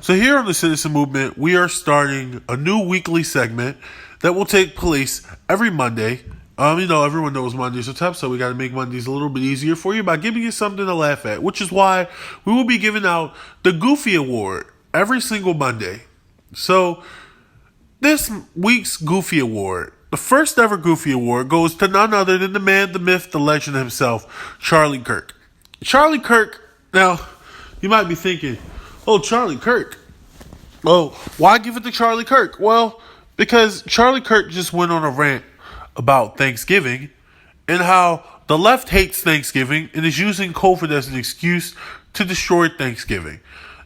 So here on the Citizen Movement, we are starting a new weekly segment that will take place every Monday. Everyone knows Mondays are tough, so we got to make Mondays a little bit easier for you by giving you something to laugh at, which is why we will be giving out the Goofy Award every single Monday. So this week's Goofy Award, the first ever Goofy Award, goes to none other than the man, the myth, the legend himself, Charlie Kirk. Charlie Kirk, now, you might be thinking, oh, Charlie Kirk. Oh, why give it to Charlie Kirk? Well, because Charlie Kirk just went on a rant about Thanksgiving and how the left hates Thanksgiving and is using COVID as an excuse to destroy Thanksgiving.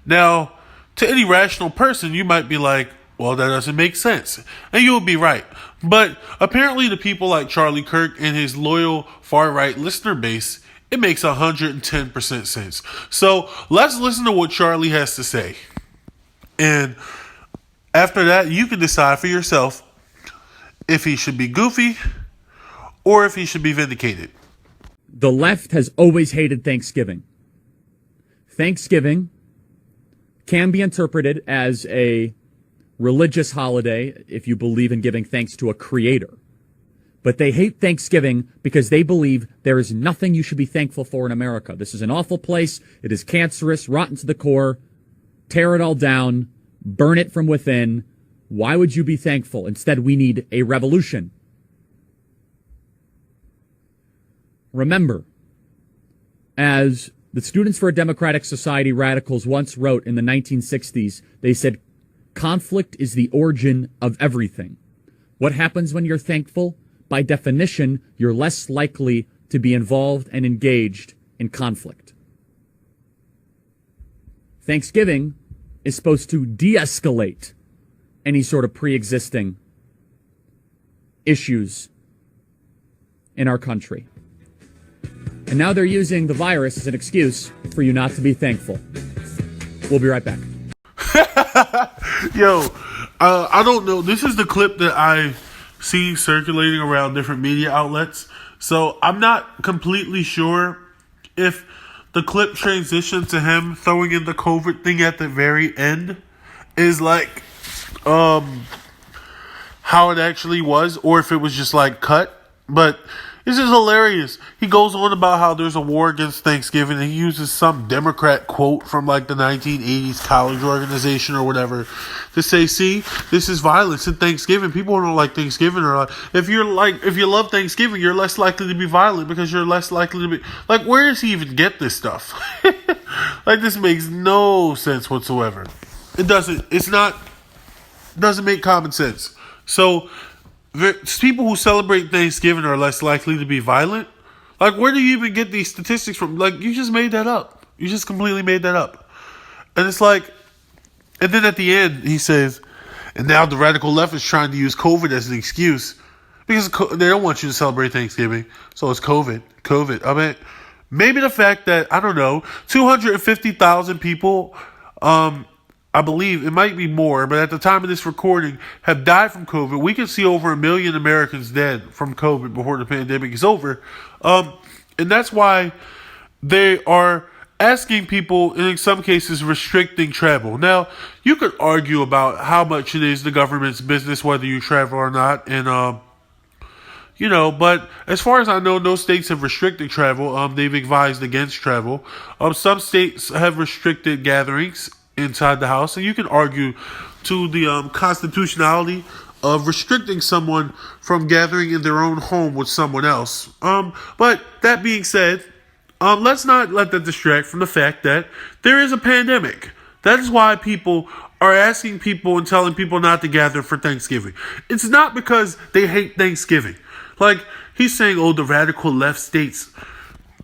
Now, to any rational person, you might be like, well, that doesn't make sense. And you would be right. But apparently to people like Charlie Kirk and his loyal far-right listener base, it makes 110% sense. So let's listen to what Charlie has to say. And after that, you can decide for yourself if he should be goofy or if he should be vindicated. The left has always hated Thanksgiving. Thanksgiving can be interpreted as a religious holiday if you believe in giving thanks to a creator. But they hate Thanksgiving because they believe there is nothing you should be thankful for in America. This is an awful place. It is cancerous, rotten to the core. Tear it all down. Burn it from within. Why would you be thankful? Instead, we need a revolution. Remember, as the Students for a Democratic Society radicals once wrote in the 1960s, they said, conflict is the origin of everything. What happens when you're thankful? By definition, you're less likely to be involved and engaged in conflict. Thanksgiving is supposed to de-escalate any sort of pre-existing issues in our country. And now they're using the virus as an excuse for you not to be thankful. We'll be right back. Yo, I don't know. This is the clip that I see circulating around different media outlets. So I'm not completely sure if the clip transitioned to him throwing in the COVID thing at the very end is like how it actually was, or if it was just like cut. But this is hilarious. He goes on about how there's a war against Thanksgiving, and he uses some Democrat quote from like the 1980s college organization or whatever to say, see, this is violence in Thanksgiving. People who don't like Thanksgiving are like, if you love Thanksgiving, you're less likely to be violent because you're less likely to be like, where does he even get this stuff? Like, this makes no sense whatsoever. It doesn't make common sense. So people who celebrate Thanksgiving are less likely to be violent. Like, where do you even get these statistics from? Like, you just made that up. You just completely made that up. And it's like, and then at the end, he says, and now the radical left is trying to use COVID as an excuse because they don't want you to celebrate Thanksgiving. So it's COVID. I mean, maybe the fact that, I don't know, 250,000 people, I believe it might be more, but at the time of this recording, have died from COVID. We can see over 1 million Americans dead from COVID before the pandemic is over. And that's why they are asking people, and in some cases, restricting travel. Now, you could argue about how much it is the government's business, whether you travel or not. And, but as far as I know, no states have restricted travel. They've advised against travel. Some states have restricted gatherings inside the house, and you can argue to the constitutionality of restricting someone from gathering in their own home with someone else. But that being said, let's not let that distract from the fact that there is a pandemic. That is why people are asking people and telling people not to gather for Thanksgiving. It's not because they hate Thanksgiving. Like, he's saying, oh, the radical left states.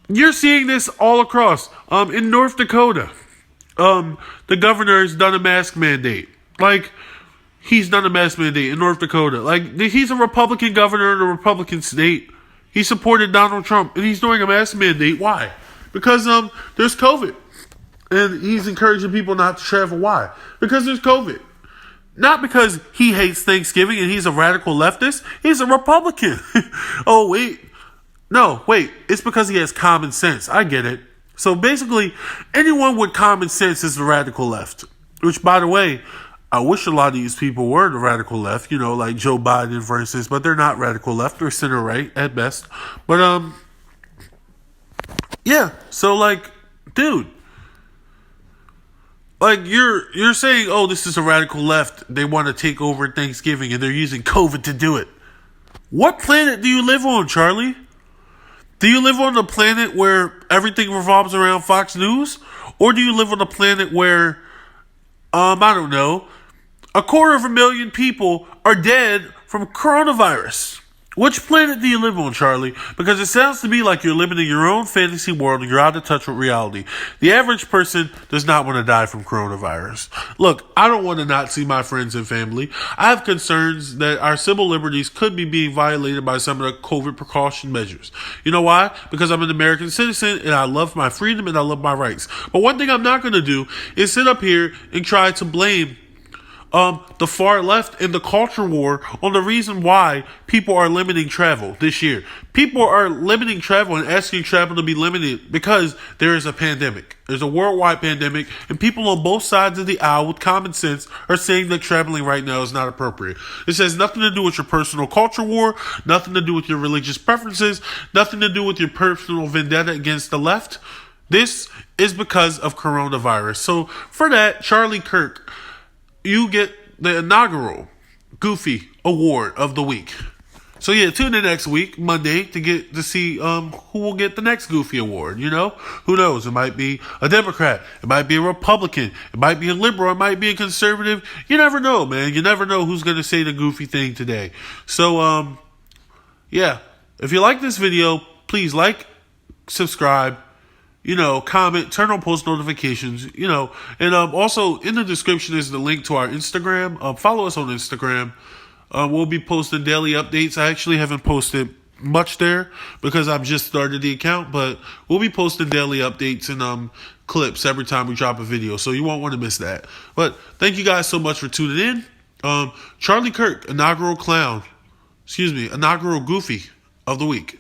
You're seeing this all across. In North Dakota, the governor has done a mask mandate. Like, he's done a mask mandate in North Dakota. Like, he's a Republican governor in a Republican state. He supported Donald Trump, and he's doing a mask mandate. Why? Because there's COVID. And he's encouraging people not to travel. Why? Because there's COVID. Not because he hates Thanksgiving and he's a radical leftist. He's a Republican. Oh, wait. No, wait. It's because he has common sense. I get it. So basically, anyone with common sense is the radical left. Which, by the way, I wish a lot of these people were the radical left, like Joe Biden, for instance, but they're not radical left. They're center right at best. But, yeah. So, like, dude, like you're saying, oh, this is a radical left. They want to take over Thanksgiving and they're using COVID to do it. What planet do you live on, Charlie? Do you live on a planet where everything revolves around Fox News? Or do you live on a planet where, I don't know, 250,000 people are dead from coronavirus? Which planet do you live on, Charlie? Because it sounds to me like you're living in your own fantasy world and you're out of touch with reality. The average person does not want to die from coronavirus. Look, I don't want to not see my friends and family. I have concerns that our civil liberties could be being violated by some of the COVID precaution measures. You know why? Because I'm an American citizen and I love my freedom and I love my rights. But one thing I'm not going to do is sit up here and try to blame the far left and the culture war on the reason why people are limiting travel this year. People are limiting travel and asking travel to be limited because there is a pandemic. There's a worldwide pandemic, and people on both sides of the aisle with common sense are saying that traveling right now is not appropriate. This has nothing to do with your personal culture war, nothing to do with your religious preferences, nothing to do with your personal vendetta against the left. This is because of coronavirus. So for that, Charlie Kirk, you get the inaugural Goofy Award of the week. So yeah, tune in next week, Monday, to see who will get the next Goofy Award. Who knows? It might be a Democrat, it might be a Republican, it might be a liberal, it might be a conservative. You never know, man. You never know who's gonna say the goofy thing today. So yeah, if you like this video, please like, subscribe, comment, turn on post notifications, and also in the description is the link to our Instagram. Follow us on Instagram. We'll be posting daily updates. I actually haven't posted much there because I've just started the account, but we'll be posting daily updates and clips every time we drop a video, so you won't want to miss that. But thank you guys so much for tuning in. Charlie Kirk, inaugural Goofy of the week.